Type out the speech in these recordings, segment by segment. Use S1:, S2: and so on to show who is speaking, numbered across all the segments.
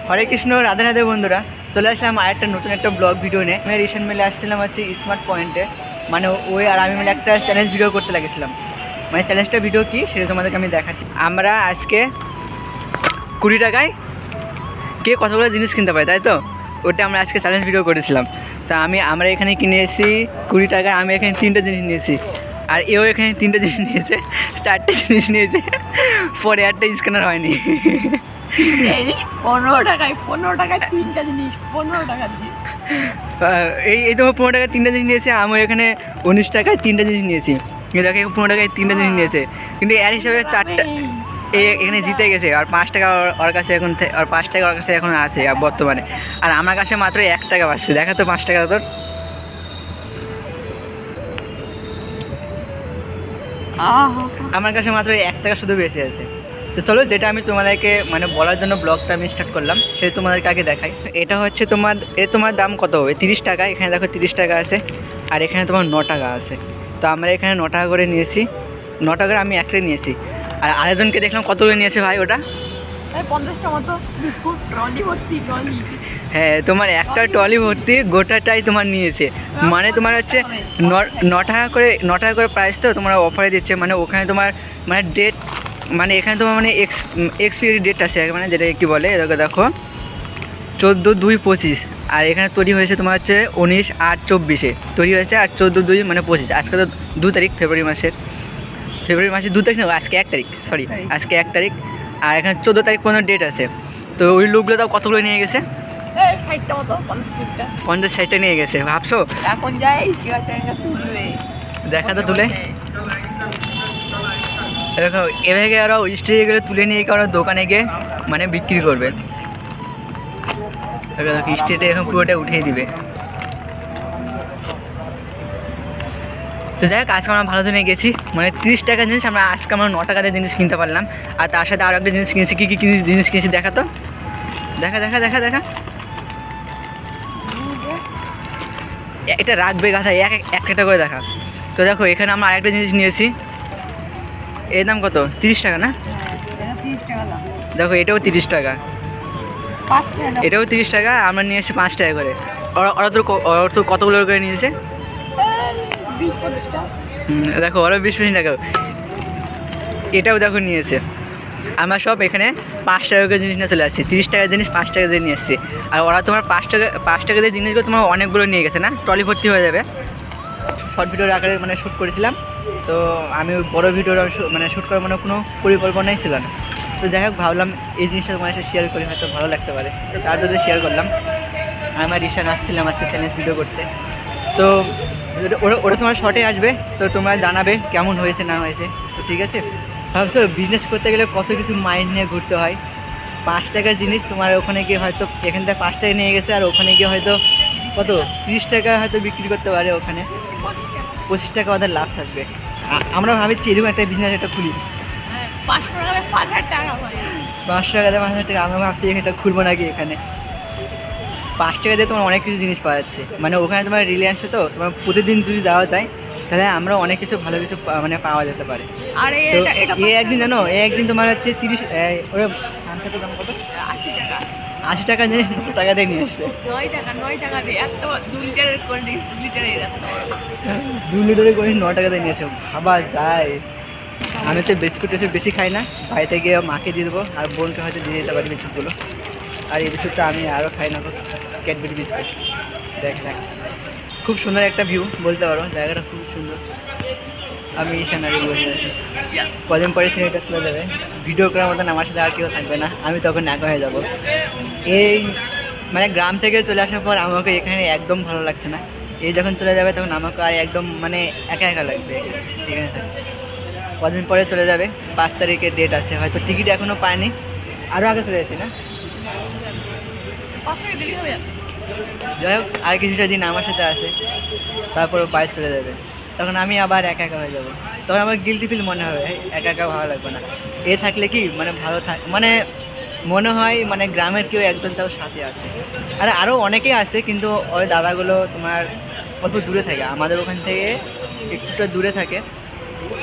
S1: হরে কৃষ্ণ, রাধে রাধে বন্ধুরা। চলে আসলাম আরেকটা নতুন একটা ব্লগ ভিডিও নিয়ে। আমি রিসেন্ট মিলে আসছিলাম হচ্ছে স্মার্ট পয়েন্টে, মানে ওই আর আমি মিলে একটা চ্যালেঞ্জ ভিডিও করতে লাগেছিলাম। মানে চ্যালেঞ্জটা ভিডিও কি সেটা তোমাদেরকে আমি দেখাচ্ছি। আমরা আজকে 20 টাকায় কে কতগুলো জিনিস কিনতে পারে, তাই তো ওটা আমরা আজকে চ্যালেঞ্জ ভিডিও করেছিলাম। তা আমরা এখানে কিনে এসেছি 20 টাকায়। আমি এখানে 3টে জিনিস নিয়েছি, আর এও এখানে 3টে জিনিস নিয়েছে, 4টে জিনিস নিয়েছে। পরে একটা স্ক্যানার হয়নি।
S2: 15 টাকায় 3টা জিনিস, 15 টাকা দিয়ে।
S1: এই তোমার 15 টাকায় 3টে জিনিস নিয়েছে। আমি এখানে 19 টাকায় 3টে জিনিস নিয়েছি, কিন্তু দেখে 15 টাকায় 3টে জিনিস নিয়েছে, কিন্তু এর হিসাবে 4টা এখানে জিতে গেছে। আর 5 টাকা ওর কাছে এখন, আর 5 টাকা ওর কাছে এখন আছে বর্তমানে। আর আমার কাছে মাত্র 1 টাকা পাচ্ছে। দেখা তো 5 টাকা তোর। আমার কাছে মাত্র 1 টাকা শুধু বেশি আছে। তো চলো, যেটা আমি তোমাদেরকে মানে বলার জন্য ব্লগটা আমি স্টার্ট করলাম সেটা তোমাদেরকে আগে দেখাই। এটা হচ্ছে তোমার দাম কত হবে? 30 টাকা। এখানে দেখো 30 টাকা আছে, আর এখানে তোমার 9 টাকা আছে। তো আমরা এখানে 9 টাকা করে নিয়েছি। 9 টাকার আমি একটাই নিয়েছি, আর আরেকজনকে দেখলাম কতগুলো নিয়েছে ভাই ওটা।
S2: 50টা মতো বিস্কুট, ট্রলি ভর্তি ট্রলি।
S1: হ্যাঁ, তোমার একটা ট্রলি ভর্তি গোটাটাই তোমার নিয়েছে। মানে তোমার হচ্ছে 9 টাকা করে, 9 টাকা করে প্রাইস তো তোমার অফারে দিচ্ছে। মানে ওখানে তোমার মানে ডেট, মানে এখানে তোমার মানে এক্সপায়ারি ডেট আছে, মানে যেটা কি বলে দেখো 14/2/25। আর এখানে তৈরি হয়েছে তোমার হচ্ছে 19/8/24 তৈরি হয়েছে, আর 14/2 মানে 25। আজকে তো 2 তারিখ ফেব্রুয়ারি মাসের 2 তারিখ না, আজকে 1 তারিখ, সরি আজকে 1 তারিখ। আর এখানে 14 তারিখ পর্যন্ত ডেট আছে। তো ওই লোকগুলো তাও কতগুলো নিয়ে গেছে?
S2: 60টা মতো, 50-60টা।
S1: 50-60টা নিয়ে গেছে, ভাবছো?
S2: এখন যাই তুলবে,
S1: দেখা তো তুলে এরকম এভাবে আরও স্ট্রিগুলো তুলে নিয়ে গিয়ে ওরা দোকানে গিয়ে মানে বিক্রি করবে। স্ট্রিটে এখন পুরোটা উঠিয়ে দিবে। তো যাই হোক, আজকে আমরা ভালো দিনে গেছি। মানে 30 টাকার জিনিস আজকে আমরা 9 টাকাতে জিনিস কিনতে পারলাম। আর তার সাথে আরও একটা জিনিস কিনেছি। কী জিনিস কিনেছি দেখা তো, দেখা এটা রাখবে গাথা, একটা করে দেখা। তো দেখো, এখানে আমরা আরেকটা জিনিস নিয়েছি। এর দাম কত? 30 টাকা না?
S2: 30 টাকা দাম।
S1: দেখো, এটাও 30 টাকা,
S2: 5 টাকা।
S1: এটাও 30 টাকা। আমরা নিয়েছি 5 টাকা করে। ওরা তো কতগুলো করে নিয়েছে?
S2: 20-25টা।
S1: দেখো, ওরা 20-25 টাকা। এটাও দেখো নিয়েছে। আমরা সব এখানে 5 টাকা করে জিনিস নিয়ে চলে আসছি। 30 টাকার জিনিস 5 টাকা দিয়ে নিয়ে এসেছি। আর ওরা তোমার 5 টাকা দিয়ে জিনিসগুলো তোমার অনেকগুলো নিয়ে গেছে, না ট্রলি ভর্তি হয়ে যাবে। শর্ট ভিডিওর আকারে মানে শ্যুট করেছিলাম। তো আমি বড় ভিডিওর মানে শ্যুট করার মানে কোনো পরিকল্পনাই ছিল না। তো যাই হোক, ভাবলাম এই জিনিসটা তোমার সাথে শেয়ার করি, হয়তো ভালো লাগতে পারে। তো তার জন্য শেয়ার করলাম। আমার রিশান আসছিলাম আজকে চ্যালেঞ্জ ভিডিও করতে। তো ওরা তোমার শর্টে আসবে, তো তোমরা জানাবে কেমন হয়েছে না হয়েছে। তো ঠিক আছে, ভাবছো বিজনেস করতে গেলে কত কিছু মাইন্ড নিয়ে ঘুরতে হয়। 5 টাকার জিনিস তোমার ওখানে গিয়ে হয়তো এখান থেকে 5 টাকা নিয়ে গেছে, আর ওখানে গিয়ে হয়তো কত 30 টাকা হয়তো বিক্রি করতে পারে। ওখানে 25 টাকা ওদের লাভ থাকবে। আমরা ভাবছি এরকম একটা বিজনেস একটা খুলি।
S2: 500 টাকা 5,000 টাকা হয়।
S1: 500 টাকা দিয়ে 5,000 টাকা। আমরা ভাবছি এটা খুলবো নাকি। এখানে 5 টাকা দিয়ে তোমার অনেক কিছু জিনিস পাওয়া যাচ্ছে। মানে ওখানে তোমার রিলায়েন্সে তো তোমার প্রতিদিন যদি যাওয়া যায়, তাহলে আমরা অনেক কিছু ভালো কিছু মানে পাওয়া যেতে পারে।
S2: আর
S1: একদিন জানো, একদিন তোমার হচ্ছে 30 ওরা থামসাপের দাম কত?
S2: 80 টাকা।
S1: 80 টাকা জিনিস 9 টাকা দিয়ে নিয়ে আসছে।
S2: 9 টাকা দিয়ে এত 2 লিটারের কোল্ড ড্রিঙ্কস, 2 লিটারের এত
S1: 2 লিটারের করে 9 টাকা দিয়ে নিয়ে আসো, ভাবা যায়। আমি তো বিস্কুট বেশি খাই না, বাড়িতে গিয়ে মাকে দিয়ে দেবো, আর বোনকে হয়তো দিয়ে দিতে পারি বিস্কুটগুলো। আর এই বিস্কুটটা আমি আরও খাই না, ক্যাডবেরি বিস্কুট। দেখ, খুব সুন্দর একটা ভিউ বলতে পারো, জায়গাটা খুব সুন্দর। আমি সিনারি বসে আছি। কদিন পরে সিনারিটা চলে যাবে, ভিডিও করার মতন আমার সাথে আর কেউ থাকবে না। আমি তখন একা হয়ে যাব। এই মানে গ্রাম থেকে চলে আসার পর আমাকে এখানে একদম ভালো লাগছে না। এই যখন চলে যাবে তখন আমাকে আর একদম মানে একা একা লাগবে এখানে থাকতে। কদিন পরে চলে যাবে, 5 তারিখের ডেট আছে, হয়তো টিকিট এখনও পায়নি। আরও আগে চলে যাচ্ছি না।
S2: 5 টাকা দেরি হবে।
S1: যাই হোক, আর কিছুটা দিন আমার সাথে আছে, তারপরে বাইরে চলে যাবে। তখন আমি আবার একা একা হয়ে যাবো। তখন আমার গিলটি ফিল মনে হবে, একা একা ভালো লাগবে না। এ থাকলে কি মানে ভালো মানে মনে হয় মানে গ্রামের কেউ একজন তাও সাথে আছে। আর আরও অনেকেই আছে, কিন্তু ওই দাদাগুলো তোমার অল্প দূরে থাকে, আমাদের ওখান থেকে একটুটা দূরে থাকে।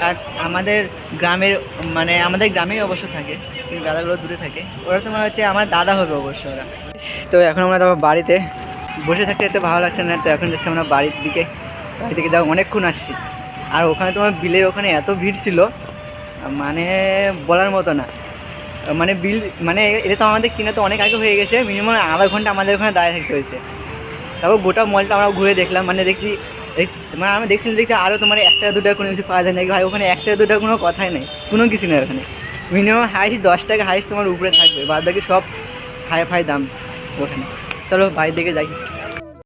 S1: আর আমাদের গ্রামের মানে আমাদের গ্রামেই অবশ্য থাকে, কিন্তু দাদাগুলো দূরে থাকে। ওরা তোমার হচ্ছে আমার দাদা হবে অবশ্য ওরা। তো এখন আমরা তোমার বাড়িতে বসে থাকতে এত ভালো লাগছে না, তো এখন যাচ্ছি আমরা বাড়ির দিকে। বাড়ি থেকে যাও অনেকক্ষণ আসছি। আর ওখানে তোমার বিলের ওখানে এত ভিড় ছিল মানে বলার মতো না। মানে বিল মানে এটা তো আমাদের কিনা তো অনেক আগে হয়ে গেছে, মিনিমাম আধা ঘন্টা আমাদের ওখানে দাঁড়িয়ে থাকতে হয়েছে। তারপর গোটা মলটা আমরা ঘুরে দেখলাম, মানে দেখছি মানে আমি দেখছিলাম দেখতে আরও তোমার একটা দুটা কোনো কিছু পাওয়া যায় না ভাই, ওখানে একটা দুটা কোনো কথাই নেই, কোনো কিছু নেই ওখানে। মিনিমাম হাইস্ট 10 টাকা হাইস্ট তোমার উপরে থাকবে, বাদ বাকি সব হাই ফাই দাম ওখানে। চলো বাড়ির দিকে যাই।